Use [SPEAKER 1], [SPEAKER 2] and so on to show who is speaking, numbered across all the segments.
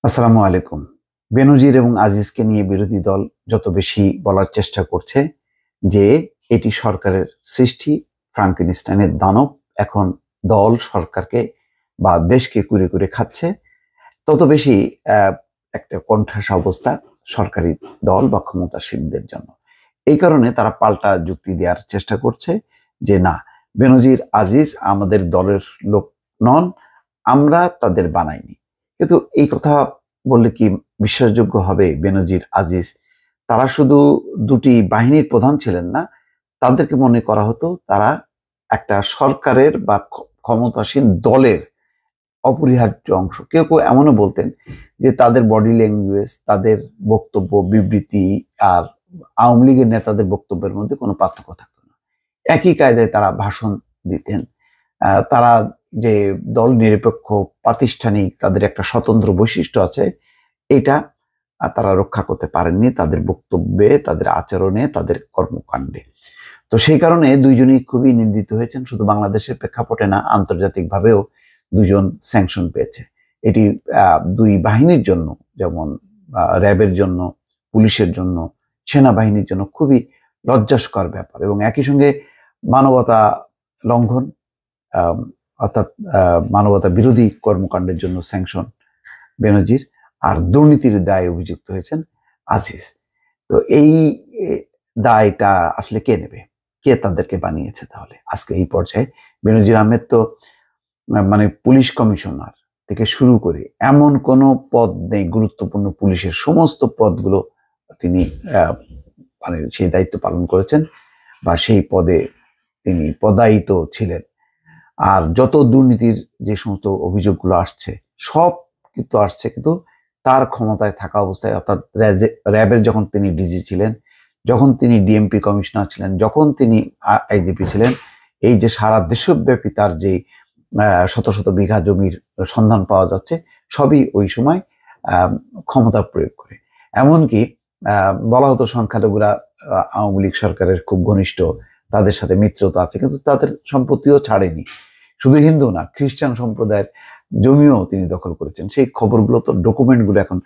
[SPEAKER 1] আসসালামু আলাইকুম। বেনজির এবং আজিজকে নিয়ে বিরোধী দল যত বেশি বলার চেষ্টা করছে যে এটি সরকারের সৃষ্টি, ফ্রাঙ্কেনস্টাইনের দানব, এখন দল সরকারকে বা দেশকে কুরে কুরে খাচ্ছে, তত বেশি একটা কোণঠাসা অবস্থা সরকারি দল বা ক্ষমতাসীনদের জন্য। এই কারণে তারা পাল্টা যুক্তি দেওয়ার চেষ্টা করছে যে না, বেনজির আজিজ আমাদের দলের লোক নন, আমরা তাদের বানাইনি। কিন্তু এই কথা বললে কি বিশ্বাসযোগ্য হবে? বেনজির আজিজ তারা শুধু দুটি বাহিনীর প্রধান ছিলেন না, তাদেরকে মনে করা হতো তারা একটা সরকারের বা ক্ষমতাসীন দলের অপরিহার্য অংশ। কেউ কেউ এমনও বলতেন যে তাদের বডি ল্যাঙ্গুয়েজ, তাদের বক্তব্য বিবৃতি আর আওয়ামী লীগের নেতাদের বক্তব্যের মধ্যে কোনো পার্থক্য থাকতো না। একই কায়দায় তারা ভাষণ দিতেন। তারা যে দল নিরপেক্ষ, প্রাতিষ্ঠানিক, তাদের একটা স্বতন্ত্র বৈশিষ্ট্য আছে, এটা তারা রক্ষা করতে পারেননি তাদের বক্তব্যে, তাদের আচরণে, তাদের কর্মকাণ্ডে। তো সেই কারণে দুইজনই খুবই নিন্দিত হয়েছেন। শুধু বাংলাদেশের প্রেক্ষাপটে না, আন্তর্জাতিকভাবেও দুজন স্যাংশন পেয়েছে। এটি দুই বাহিনীর জন্য, যেমন র্যাবের জন্য, পুলিশের জন্য, সেনাবাহিনীর জন্য খুবই লজ্জাস্কর ব্যাপার এবং একই সঙ্গে মানবতা লঙ্ঘন, অর্থাৎ মানবতা বিরোধী কর্মকাণ্ডের জন্য স্যাংশন বেনজির, আর দুর্নীতির দায়ে অভিযুক্ত হয়েছেন আজিজ। তো এই দায়টা আসলে কে নেবে? কে তাদেরকে বানিয়েছে তাহলে আজকে এই পর্যায়ে? বেনজির আহমেদ তো মানে পুলিশ কমিশনার থেকে শুরু করে এমন কোনো পদ নেই, গুরুত্বপূর্ণ পুলিশের সমস্ত পদগুলো তিনি মানে সেই দায়িত্ব পালন করেছেন বা সেই পদে তিনি পদায়িত ছিলেন। আর যত দুর্নীতির যে সমস্ত অভিযোগগুলো আসছে সব কিন্তু আসছে কিন্তু তার ক্ষমতায় থাকা অবস্থায়, অর্থাৎ র্যাবের যখন তিনি ডিজি ছিলেন, যখন তিনি ডিএমপি কমিশনার ছিলেন, যখন তিনি আইজিপি ছিলেন, এই যে সারা দেশব্যাপী তার যে শত শত বিঘা জমির সন্ধান পাওয়া যাচ্ছে, সবই ওই সময় ক্ষমতা প্রয়োগ করে। এমনকি বলা হতো সংখ্যালঘুরা আওয়ামী লীগ সরকারের খুব ঘনিষ্ঠ, তাদের সাথে মিত্রতা আছে, কিন্তু তাদের সম্পত্তিও ছাড়েনি। শুধু হিন্দু না, খ্রিস্টান সম্প্রদায়ের জমিও তিনি দখল করেছেন। সেই খবরগুলো তো, ডকুমেন্টগুলো এখন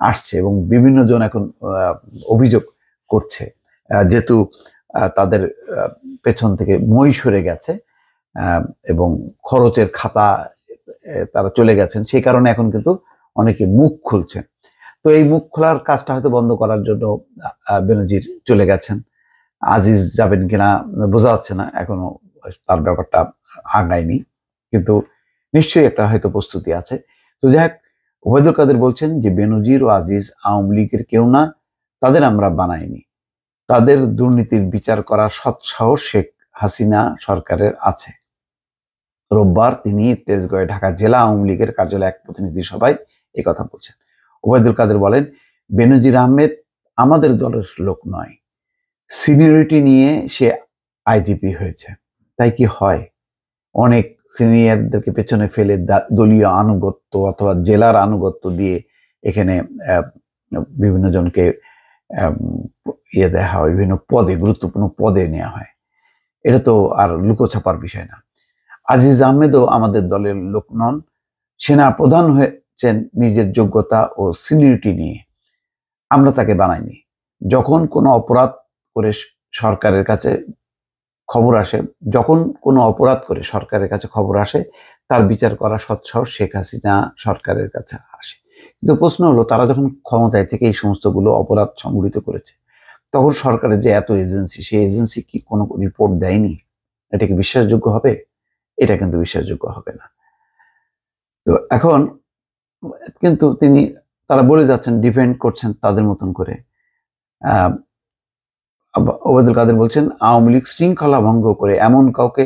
[SPEAKER 1] আসছে এবং বিভিন্ন জন এখন অভিযোগ করছে, যেহেতু তাদের পেছন থেকে মই সরে গেছে এবং খরচের খাতা তারা চলে গেছেন, সেই কারণে এখন কিন্তু অনেকে মুখ খুলছেন। তো এই মুখ খোলার কাজটা হয়তো বন্ধ করার জন্য বেনজির চলে গেছেন। আজিজ যাবেন কিনা বোঝা যাচ্ছে না, এখনো তার ব্যাপারটা আগায়নি, কিন্তু নিশ্চয়ই একটা হয়তো প্রস্তুতি আছে। তো যাই হোক, ওবায়দুল কাদের বলছেন যে বেনজির ও আজিজ আওয়ামী লীগের কেউ না, তাদের আমরা বানাইনি, তাদের দুর্নীতির বিচার করার সৎসাহস শেখ হাসিনা সরকারের আছে। রোববার তিনি তেজগাঁয়ে ঢাকা জেলা আওয়ামী লীগের কার্যালয়ে এক প্রতিনিধি সভায় এই কথা বলছেন। ওবায়দুল কাদের বলেন, বেনজির আহমেদ আমাদের দলের লোক নয়, সিনিয়রিটি নিয়ে সে আইজিপি হয়েছে। তাই কি হয়? অনেক সিনিয়রদেরকে পেছনে ফেলে দলীয় আনুগত্য অথবা জেলার আনুগত্য দিয়ে এখানে বিভিন্ন জনকে ইয়ে দেওয়া হয়, বিভিন্ন পদে, গুরুত্বপূর্ণ পদে নেওয়া হয়। এটা তো আর লুকোছাপার বিষয় না। আজিজ আহমেদও আমাদের দলের লোক নন, সেনা প্রধান হয়েছেন নিজের যোগ্যতা ও সিনিয়রিটি নিয়ে, আমরা তাকে বানাইনি। যখন কোনো অপরাধ করে সরকারের কাছে খবর আসে, যখন কোনো অপরাধ করে সরকারের কাছে খবর আসে, তার বিচার করা সৎসাহস শেখ হাসিনা সরকারের কাছে আসে। কিন্তু প্রশ্ন হলো, তারা যখন ক্ষমতায় থেকে এই সমস্তগুলো অপরাধ সংঘটিত করেছে, তখন সরকারের যে এত এজেন্সি, সেই এজেন্সি কি কোনো রিপোর্ট দেয়নি? এটা কি বিশ্বাসযোগ্য হবে? এটা কিন্তু বিশ্বাসযোগ্য হবে না। তো এখন কিন্তু তারা বলে যাচ্ছেন, ডিফেন্ড করছেন তাদের মতন করে। ওবায়দুল কাদের বলছেন, আওয়ামী লীগ শৃঙ্খলা ভঙ্গ করে এমন কাউকে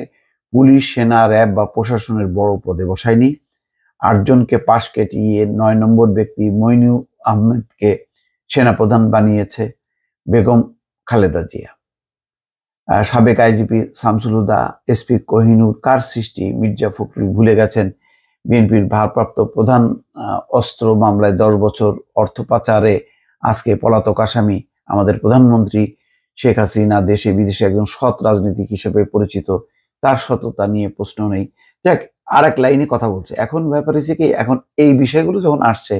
[SPEAKER 1] পুলিশ, সেনা, র্যাব বা প্রশাসনের বড় পদে বসায়নি। 8 জনকে পাশ কেটিয়ে 9 নম্বর ব্যক্তি মইনু আহমেদকে সেনাপ্রধান বানিয়েছে বেগম খালেদা জিয়া। সাবেক আইজিপি শামসুল হুদা, এসপি কোহিনুর কার সৃষ্টি মির্জা ফখরুল ভুলে গেছেন। বিএনপির ভারপ্রাপ্ত প্রধান অস্ত্র মামলায় 10 বছর, অর্থ পাচারে আজকে পলাতক আসামি আমাদের প্রধানমন্ত্রী শেখ হাসিনা, দেশে বিদেশে একজন সৎ রাজনীতিক হিসেবে পরিচিত, তার সততা নিয়ে প্রশ্ন নেই। যাক, আর এক লাইনে কথা বলছে। এখন ব্যাপার হচ্ছে কি, এখন এই বিষয়গুলো যখন আসছে,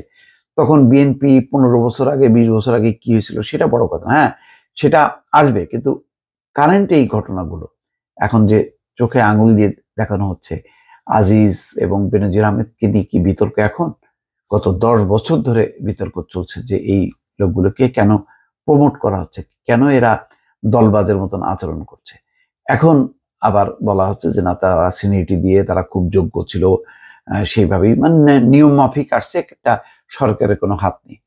[SPEAKER 1] তখন বিএনপি 15 বছর আগে 20 বছর আগে কি হয়েছিল সেটা বড় কথা, হ্যাঁ সেটা আসবে, কিন্তু কারেন্ট এই ঘটনাগুলো এখন যে চোখে আঙুল দিয়ে দেখানো হচ্ছে, আজিজ এবং বেনজির আহমেদকে নিয়ে কি বিতর্ক এখন? গত 10 বছর ধরে বিতর্ক চলছে যে এই লোকগুলোকে কেন প্রমোট করা হচ্ছে, কেন এরা দলবাজের মতন আচরণ করছে। এখন আবার বলা হচ্ছে যে না, তারা সিনিয়রিটি দিয়ে তারা খুব যোগ্য ছিল, সেইভাবেই মানে নিয়ম মাফিক আসছে, একটা সরকারের কোনো হাত নেই।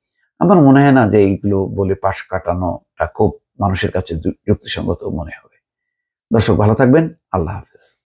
[SPEAKER 1] আমার মনে হয় না যে এইগুলো বলে পাশ কাটানোটা খুব মানুষের কাছে যুক্তিসঙ্গত মনে হবে। দর্শক ভালো থাকবেন, আল্লাহ হাফেজ।